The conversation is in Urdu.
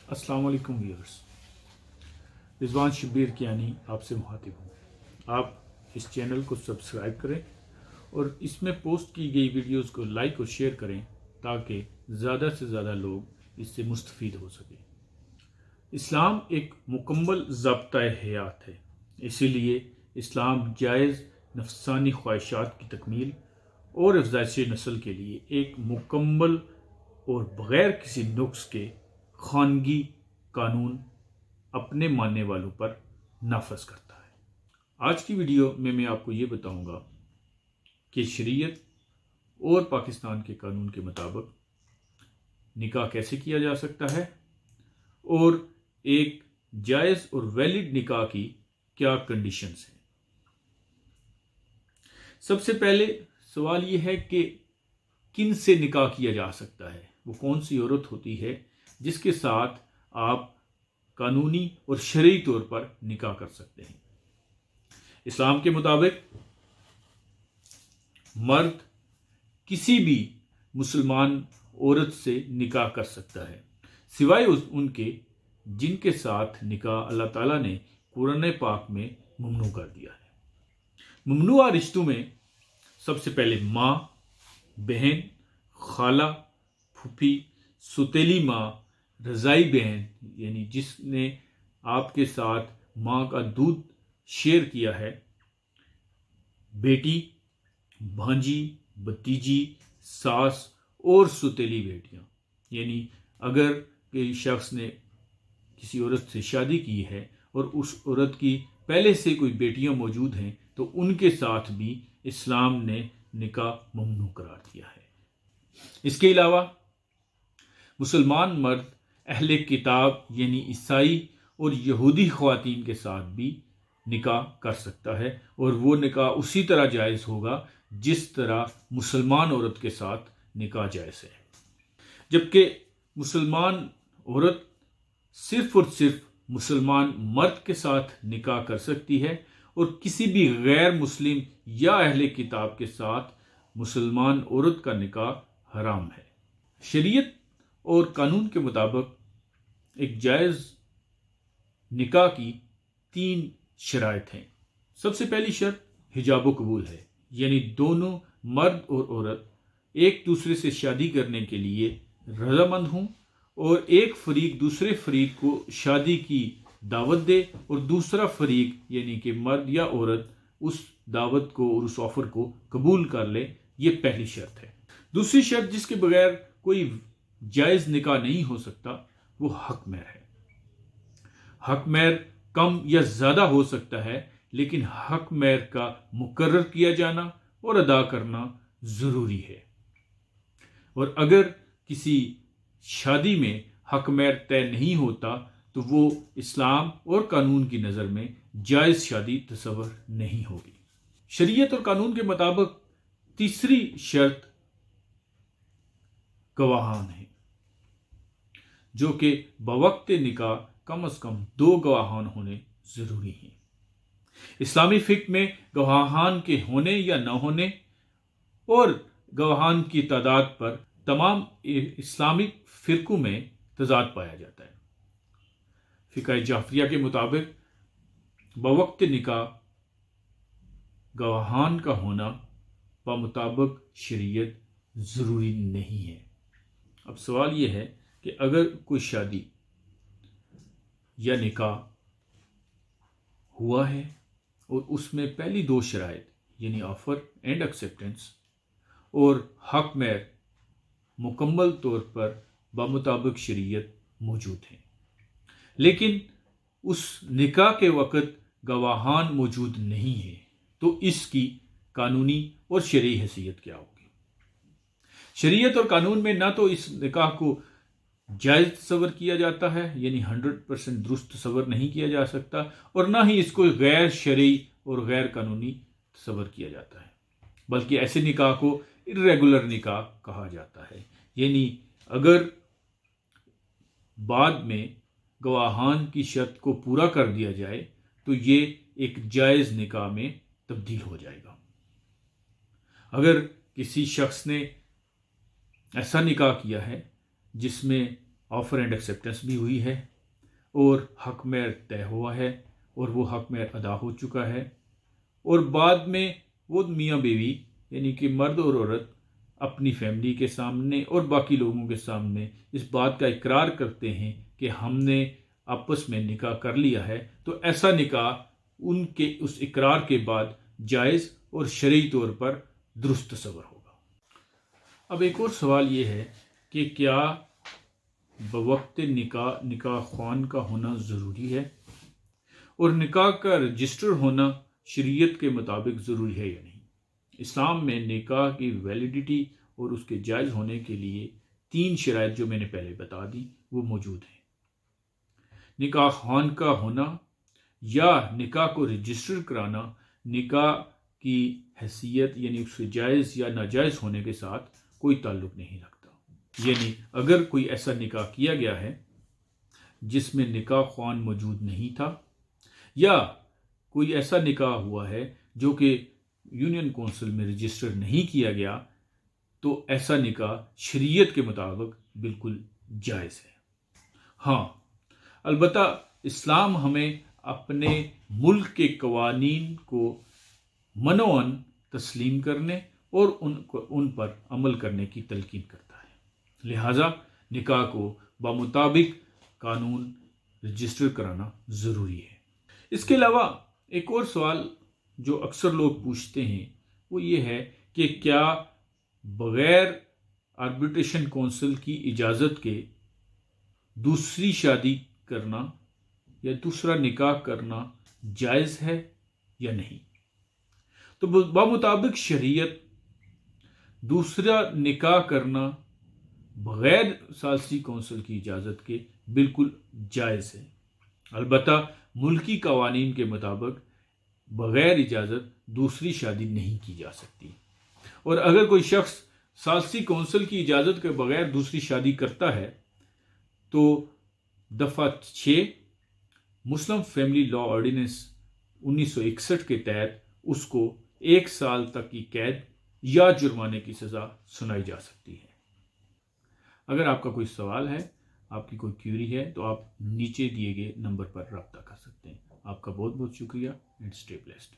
السلام علیکم ویورز، رضوان شبیر کیانی آپ سے مخاطب ہوں۔ آپ اس چینل کو سبسکرائب کریں اور اس میں پوسٹ کی گئی ویڈیوز کو لائک اور شیئر کریں تاکہ زیادہ سے زیادہ لوگ اس سے مستفید ہو سکیں۔ اسلام ایک مکمل ضابطۂ حیات ہے، اسی لیے اسلام جائز نفسانی خواہشات کی تکمیل اور افزائش نسل کے لیے ایک مکمل اور بغیر کسی نقص کے خانگی قانون اپنے ماننے والوں پر نافذ کرتا ہے۔ آج کی ویڈیو میں آپ کو یہ بتاؤں گا کہ شریعت اور پاکستان کے قانون کے مطابق نکاح کیسے کیا جا سکتا ہے اور ایک جائز اور ویلڈ نکاح کی کیا کنڈیشنز ہیں۔ سب سے پہلے سوال یہ ہے کہ کن سے نکاح کیا جا سکتا ہے، وہ کون سی عورت ہوتی ہے جس کے ساتھ آپ قانونی اور شرعی طور پر نکاح کر سکتے ہیں۔ اسلام کے مطابق مرد کسی بھی مسلمان عورت سے نکاح کر سکتا ہے سوائے ان کے جن کے ساتھ نکاح اللہ تعالیٰ نے قرآن پاک میں ممنوع کر دیا ہے۔ ممنوع رشتوں میں سب سے پہلے ماں، بہن، خالہ، پھوپھی، سوتیلی ماں، رضائی بہن یعنی جس نے آپ کے ساتھ ماں کا دودھ شیئر کیا ہے، بیٹی، بھانجی، بھتیجی، ساس اور سوتیلی بیٹیاں، یعنی اگر کوئی شخص نے کسی عورت سے شادی کی ہے اور اس عورت کی پہلے سے کوئی بیٹیاں موجود ہیں تو ان کے ساتھ بھی اسلام نے نکاح ممنوع قرار دیا ہے۔ اس کے علاوہ مسلمان مرد اہل کتاب یعنی عیسائی اور یہودی خواتین کے ساتھ بھی نکاح کر سکتا ہے، اور وہ نکاح اسی طرح جائز ہوگا جس طرح مسلمان عورت کے ساتھ نکاح جائز ہے۔ جبکہ مسلمان عورت صرف اور صرف مسلمان مرد کے ساتھ نکاح کر سکتی ہے اور کسی بھی غیر مسلم یا اہل کتاب کے ساتھ مسلمان عورت کا نکاح حرام ہے۔ شریعت اور قانون کے مطابق ایک جائز نکاح کی 3 شرائط ہیں۔ سب سے پہلی شرط حجاب و قبول ہے، یعنی دونوں مرد اور عورت ایک دوسرے سے شادی کرنے کے لیے رضامند ہوں اور ایک فریق دوسرے فریق کو شادی کی دعوت دے اور دوسرا فریق یعنی کہ مرد یا عورت اس دعوت کو اور اس آفر کو قبول کر لے۔ یہ پہلی شرط ہے۔ دوسری شرط جس کے بغیر کوئی جائز نکاح نہیں ہو سکتا وہ حق مہر ہے۔ حق مہر کم یا زیادہ ہو سکتا ہے، لیکن حق مہر کا مقرر کیا جانا اور ادا کرنا ضروری ہے، اور اگر کسی شادی میں حق مہر طے نہیں ہوتا تو وہ اسلام اور قانون کی نظر میں جائز شادی تصور نہیں ہوگی۔ شریعت اور قانون کے مطابق تیسری شرط گواہان ہے، جو کہ بوقت نکاح کم از کم 2 گواہان ہونے ضروری ہیں۔ اسلامی فقہ میں گواہان کے ہونے یا نہ ہونے اور گواہان کی تعداد پر تمام اسلامی فرقوں میں تضاد پایا جاتا ہے۔ فقہ جعفریہ کے مطابق بوقت نکاح گواہان کا ہونا بمطابق شریعت ضروری نہیں ہے۔ اب سوال یہ ہے کہ اگر کوئی شادی یا نکاح ہوا ہے اور اس میں پہلی 2 شرائط یعنی آفر اینڈ ایکسیپٹنس اور حق مہر مکمل طور پر بمطابق شریعت موجود ہیں، لیکن اس نکاح کے وقت گواہان موجود نہیں ہیں، تو اس کی قانونی اور شرعی حیثیت کیا ہوگی؟ شریعت اور قانون میں نہ تو اس نکاح کو جائز تصور کیا جاتا ہے، یعنی 100% درست تصور نہیں کیا جا سکتا، اور نہ ہی اس کو غیر شرعی اور غیر قانونی تصور کیا جاتا ہے، بلکہ ایسے نکاح کو irregular نکاح کہا جاتا ہے، یعنی اگر بعد میں گواہان کی شرط کو پورا کر دیا جائے تو یہ ایک جائز نکاح میں تبدیل ہو جائے گا۔ اگر کسی شخص نے ایسا نکاح کیا ہے جس میں آفر اینڈ ایکسیپٹنس بھی ہوئی ہے اور حق مہر طے ہوا ہے اور وہ حق مہر ادا ہو چکا ہے، اور بعد میں وہ میاں بیوی یعنی کہ مرد اور عورت اپنی فیملی کے سامنے اور باقی لوگوں کے سامنے اس بات کا اقرار کرتے ہیں کہ ہم نے آپس میں نکاح کر لیا ہے، تو ایسا نکاح ان کے اس اقرار کے بعد جائز اور شرعی طور پر درست تصور ہوگا۔ اب ایک اور سوال یہ ہے کہ کیا بوقت نکاح خوان کا ہونا ضروری ہے، اور نکاح کا رجسٹر ہونا شریعت کے مطابق ضروری ہے یا نہیں؟ اسلام میں نکاح کی ویلیڈیٹی اور اس کے جائز ہونے کے لیے 3 شرائط جو میں نے پہلے بتا دی وہ موجود ہیں۔ نکاح خوان کا ہونا یا نکاح کو رجسٹر کرانا نکاح کی حیثیت یعنی اس کے جائز یا ناجائز ہونے کے ساتھ کوئی تعلق نہیں رکھتا، یعنی اگر کوئی ایسا نکاح کیا گیا ہے جس میں نکاح خوان موجود نہیں تھا، یا کوئی ایسا نکاح ہوا ہے جو کہ یونین کونسل میں رجسٹر نہیں کیا گیا، تو ایسا نکاح شریعت کے مطابق بالکل جائز ہے۔ ہاں، البتہ اسلام ہمیں اپنے ملک کے قوانین کو منوعاً تسلیم کرنے اور ان پر عمل کرنے کی تلقین کرتا ہے، لہٰذا نکاح کو بمطابق قانون رجسٹر کرانا ضروری ہے۔ اس کے علاوہ ایک اور سوال جو اکثر لوگ پوچھتے ہیں وہ یہ ہے کہ کیا بغیر آربیٹریشن کونسل کی اجازت کے دوسری شادی کرنا یا دوسرا نکاح کرنا جائز ہے یا نہیں؟ تو بمطابق شریعت دوسرا نکاح کرنا بغیر ثالثی کونسل کی اجازت کے بالکل جائز ہے، البتہ ملکی قوانین کے مطابق بغیر اجازت دوسری شادی نہیں کی جا سکتی، اور اگر کوئی شخص ثالثی کونسل کی اجازت کے بغیر دوسری شادی کرتا ہے تو دفعہ 6 مسلم فیملی لا آرڈیننس 1961 کے تحت اس کو 1 سال تک کی قید یا جرمانے کی سزا سنائی جا سکتی ہے۔ اگر آپ کا کوئی سوال ہے، آپ کی کوئی کیوری ہے، تو آپ نیچے دیے گئے نمبر پر رابطہ کر سکتے ہیں۔ آپ کا بہت بہت شکریہ، اینڈ اسٹے بلیسڈ۔